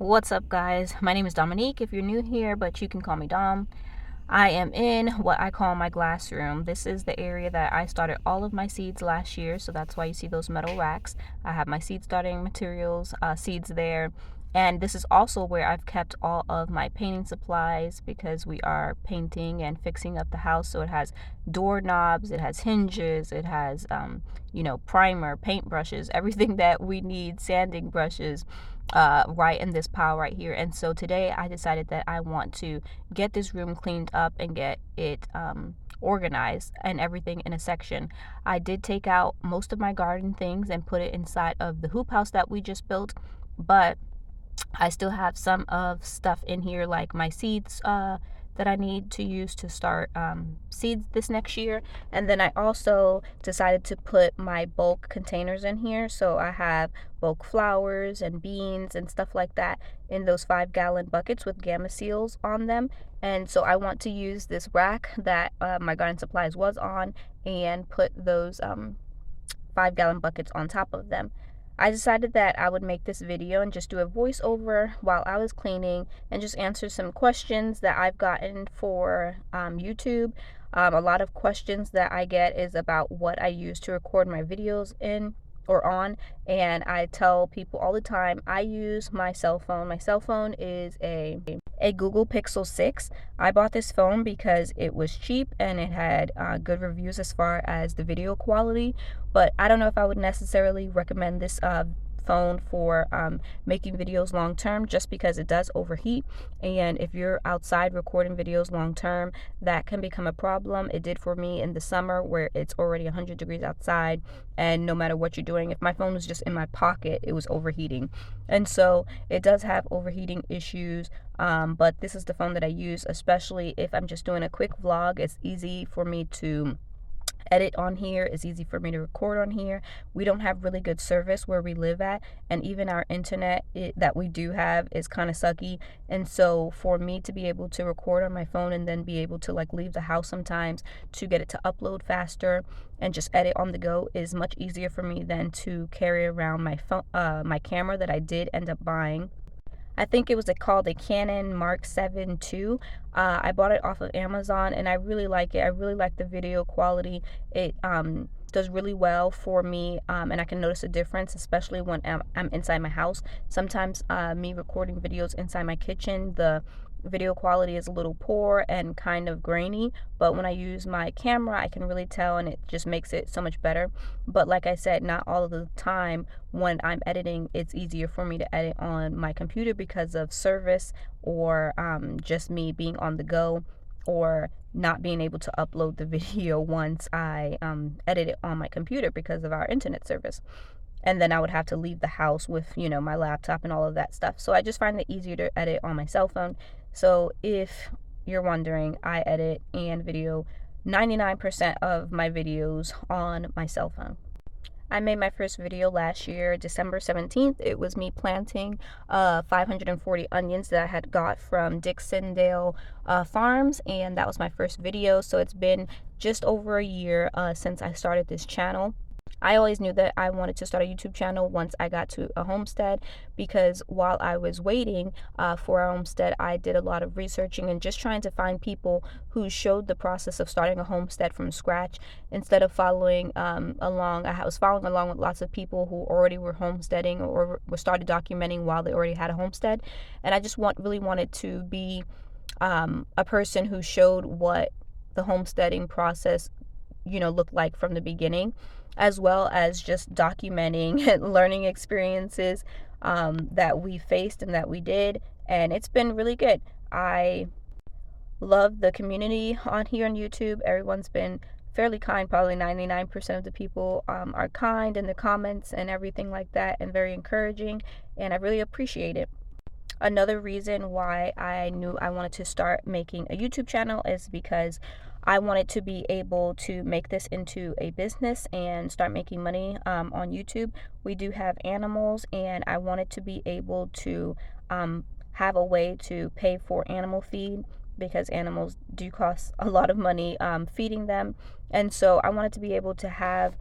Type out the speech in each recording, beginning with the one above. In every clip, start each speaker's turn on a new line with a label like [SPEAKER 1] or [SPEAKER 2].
[SPEAKER 1] What's up, guys? My name is Dominique if you're new here, but you can call me Dom. I am in what I call my glass room. This is the area that I started all of my seeds last year, so that's why you see those metal racks. I have my seed starting materials, seeds there. And this is also where I've kept all of my painting supplies because we are painting and fixing up the house. So it has doorknobs, it has hinges, it has, primer, paint brushes, everything that we need, sanding brushes, right in this pile right here. And so today I decided that I want to get this room cleaned up and get it organized and everything in a section. I did take out most of my garden things and put it inside of the hoop house that we just built, but I still have some of stuff in here like my seeds that I need to use to start seeds this next year. And then I also decided to put my bulk containers in here. So I have bulk flowers and beans and stuff like that in those 5-gallon buckets with gamma seals on them. And so I want to use this rack that my garden supplies was on and put those 5-gallon buckets on top of them. I decided that I would make this video and just do a voiceover while I was cleaning and just answer some questions that I've gotten for YouTube. A lot of questions that I get is about what I use to record my videos in or on, and I tell people all the time I use my cell phone. My cell phone is a Google Pixel 6. I bought this phone because it was cheap and it had good reviews as far as the video quality, but I don't know if I would necessarily recommend this phone for making videos long term, just because it does overheat, and if you're outside recording videos long term, that can become a problem. It did for me in the summer where it's already 100 degrees outside, and no matter what you're doing, if my phone was just in my pocket, it was overheating. And so it does have overheating issues, but this is the phone that I use, especially if I'm just doing a quick vlog. It's easy for me to edit on here. It's easy for me to record on here. We don't have really good service where we live at, and even our internet that we do have is kind of sucky. And so for me to be able to record on my phone and then be able to like leave the house sometimes to get it to upload faster and just edit on the go is much easier for me than to carry around my phone, my camera that I did end up buying. I think it was called a Canon Mark 7 II. I bought it off of Amazon and I really like it. I really like the video quality. It does really well for me, and I can notice a difference, especially when I'm inside my house. Sometimes me recording videos inside my kitchen, the video quality is a little poor and kind of grainy, but when I use my camera I can really tell, and it just makes it so much better. But like I said, not all of the time when I'm editing it's easier for me to edit on my computer because of service, or just me being on the go, or not being able to upload the video once I edit it on my computer because of our internet service. And then I would have to leave the house with, my laptop and all of that stuff. So I just find it easier to edit on my cell phone. So if you're wondering, I edit and video 99% of my videos on my cell phone. I made my first video last year, December 17th. It was me planting 540 onions that I had got from Dixondale Farms, and that was my first video. So it's been just over a year since I started this channel. I always knew that I wanted to start a YouTube channel once I got to a homestead, because while I was waiting for a homestead, I did a lot of researching and just trying to find people who showed the process of starting a homestead from scratch, instead of following along. I was following along with lots of people who already were homesteading or were started documenting while they already had a homestead, and I just really wanted to be a person who showed what the homesteading process looked like from the beginning, as well as just documenting learning experiences that we faced and that we did. And it's been really good. I love the community on here on YouTube. Everyone's been fairly kind. Probably 99% of the people are kind in the comments and everything like that, and very encouraging, and I really appreciate it. Another reason why I knew I wanted to start making a YouTube channel is because I wanted to be able to make this into a business and start making money on YouTube. We do have animals, and I wanted to be able to have a way to pay for animal feed, because animals do cost a lot of money feeding them. And so I wanted to be able to have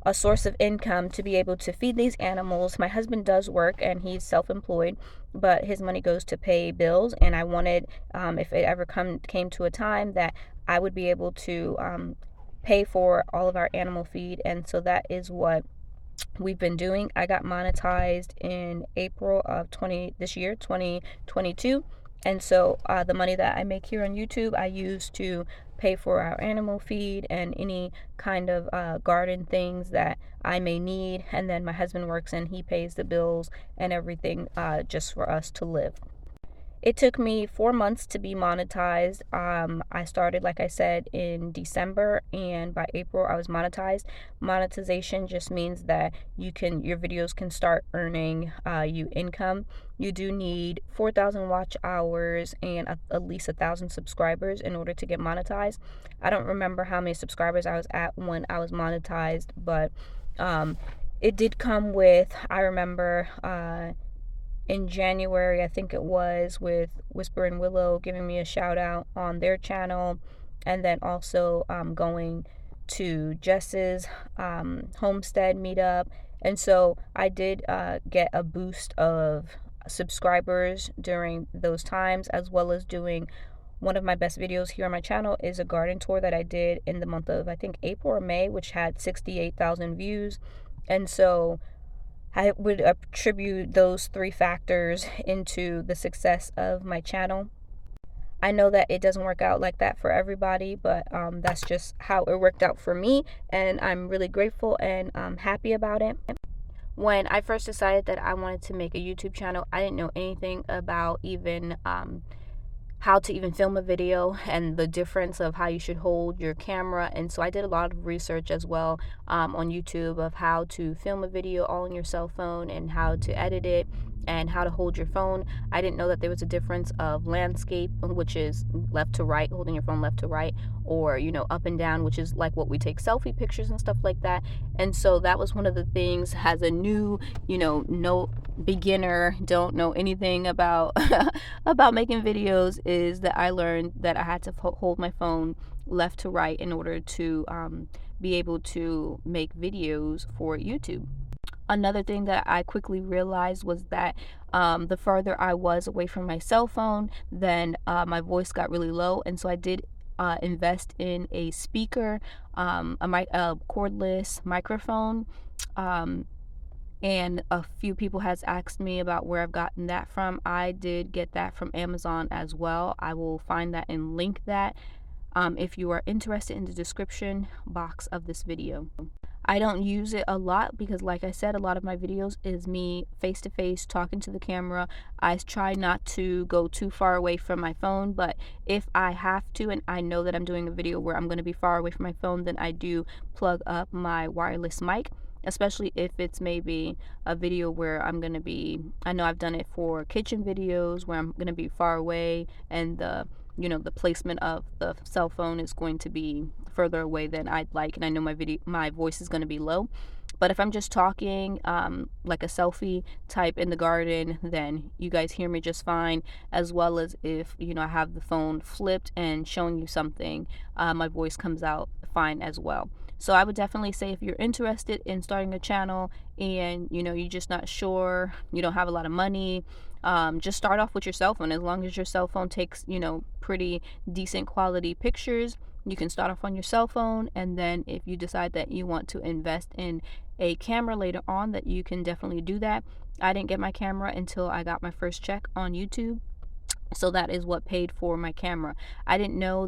[SPEAKER 1] a source of income to be able to feed these animals. My husband does work and he's self-employed, but his money goes to pay bills, and I wanted, if it ever came to a time, that I would be able to pay for all of our animal feed. And so that is what we've been doing. I got monetized in April of 2022, and so the money that I make here on YouTube I use to pay for our animal feed and any kind of garden things that I may need, and then my husband works and he pays the bills and everything just for us to live. It took me 4 months to be monetized. I started, like I said, in December, and by April I was monetized. Monetization just means that your videos can start earning you income. You do need 4,000 watch hours and at least 1,000 subscribers in order to get monetized. I don't remember how many subscribers I was at when I was monetized, but it did come with, I remember, in January, I think it was, with Whisper and Willow giving me a shout out on their channel, and then also going to Jess's Homestead meetup. And so I did get a boost of subscribers during those times, as well as doing one of my best videos here on my channel is a garden tour that I did in the month of, I think, April or May, which had 68,000 views. And so I would attribute those 3 factors into the success of my channel. I know that it doesn't work out like that for everybody, but that's just how it worked out for me, and I'm really grateful and happy about it. When I first decided that I wanted to make a YouTube channel, I didn't know anything about even how to even film a video and the difference of how you should hold your camera. And so I did a lot of research as well on YouTube of how to film a video all on your cell phone and how to edit it and how to hold your phone. I didn't know that there was a difference of landscape, which is left to right, holding your phone left to right, or up and down, which is like what we take selfie pictures and stuff like that. And so that was one of the things, as a new no beginner, don't know anything about about making videos, is that I learned that I had to hold my phone left to right in order to be able to make videos for YouTube. Another thing that I quickly realized was that the further I was away from my cell phone, then my voice got really low, and so I did invest in a speaker, a cordless microphone, and a few people has asked me about where I've gotten that from. I did get that from Amazon as well. I will find that and link that if you are interested, in the description box of this video. I don't use it a lot because, like I said, a lot of my videos is me face to face talking to the camera. I try not to go too far away from my phone, but if I have to and I know that I'm doing a video where I'm going to be far away from my phone, then I do plug up my wireless mic, especially if it's maybe a video where I'm going to be, I know I've done it for kitchen videos where I'm going to be far away and the placement of the cell phone is going to be further away than I'd like, and I know my voice is going to be low. But if I'm just talking like a selfie type in the garden, then you guys hear me just fine, as well as if I have the phone flipped and showing you something, my voice comes out fine as well. So I would definitely say, if you're interested in starting a channel and you're just not sure, you don't have a lot of money, just start off with your cell phone. As long as your cell phone takes pretty decent quality pictures, you can start off on your cell phone. And then if you decide that you want to invest in a camera later on, that you can definitely do that. I didn't get my camera until I got my first check on YouTube, so that is what paid for my camera. I didn't know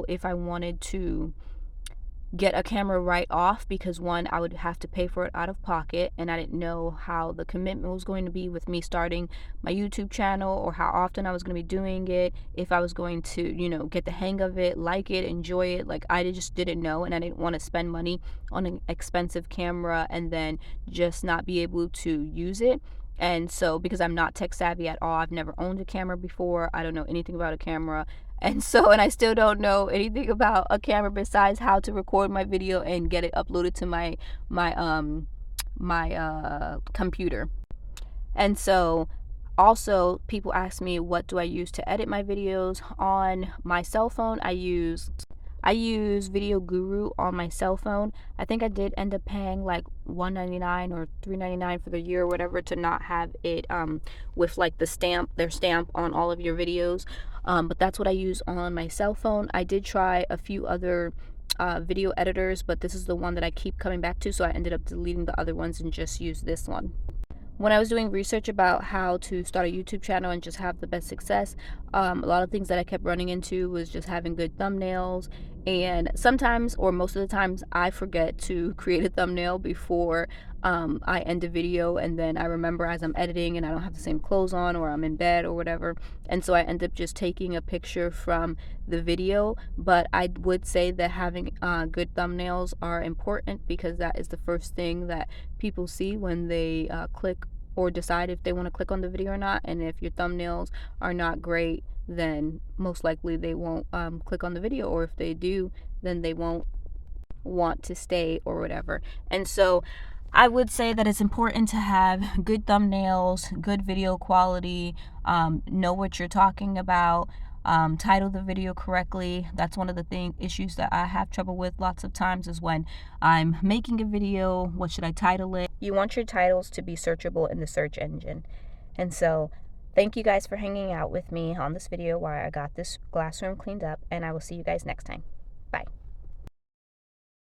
[SPEAKER 1] if I wanted to get a camera right off, because one, I would have to pay for it out of pocket, and I didn't know how the commitment was going to be with me starting my YouTube channel, or how often I was going to be doing it, if I was going to get the hang of it, like it, enjoy it. Like, I just didn't know, and I didn't want to spend money on an expensive camera and then just not be able to use it. And so, because I'm not tech savvy at all, I've never owned a camera before, I don't know anything about a camera. And I still don't know anything about a camera besides how to record my video and get it uploaded to my computer. And so also, people ask me, what do I use to edit my videos? On my cell phone, I use I use Video Guru on my cell phone. I think I did end up paying like $1.99 or $3.99 for the year or whatever to not have it with like the stamp, their stamp on all of your videos. But that's what I use on my cell phone. I did try a few other video editors, but this is the one that I keep coming back to, so I ended up deleting the other ones and just used this one. When I was doing research about how to start a YouTube channel and just have the best success, a lot of things that I kept running into was just having good thumbnails. And sometimes, or most of the times, I forget to create a thumbnail before I end a video, and then I remember as I'm editing and I don't have the same clothes on, or I'm in bed or whatever, and so I end up just taking a picture from the video. But I would say that having good thumbnails are important, because that is the first thing that people see when they click or decide if they want to click on the video or not. And if your thumbnails are not great, then most likely they won't click on the video, or if they do, then they won't want to stay or whatever. And so I would say that it's important to have good thumbnails, good video quality, know what you're talking about, title the video correctly. That's one of the issues that I have trouble with lots of times, is when I'm making a video, what should I title it? You want your titles to be searchable in the search engine. And so thank you guys for hanging out with me on this video while I got this glass room cleaned up, and I will see you guys next time. Bye.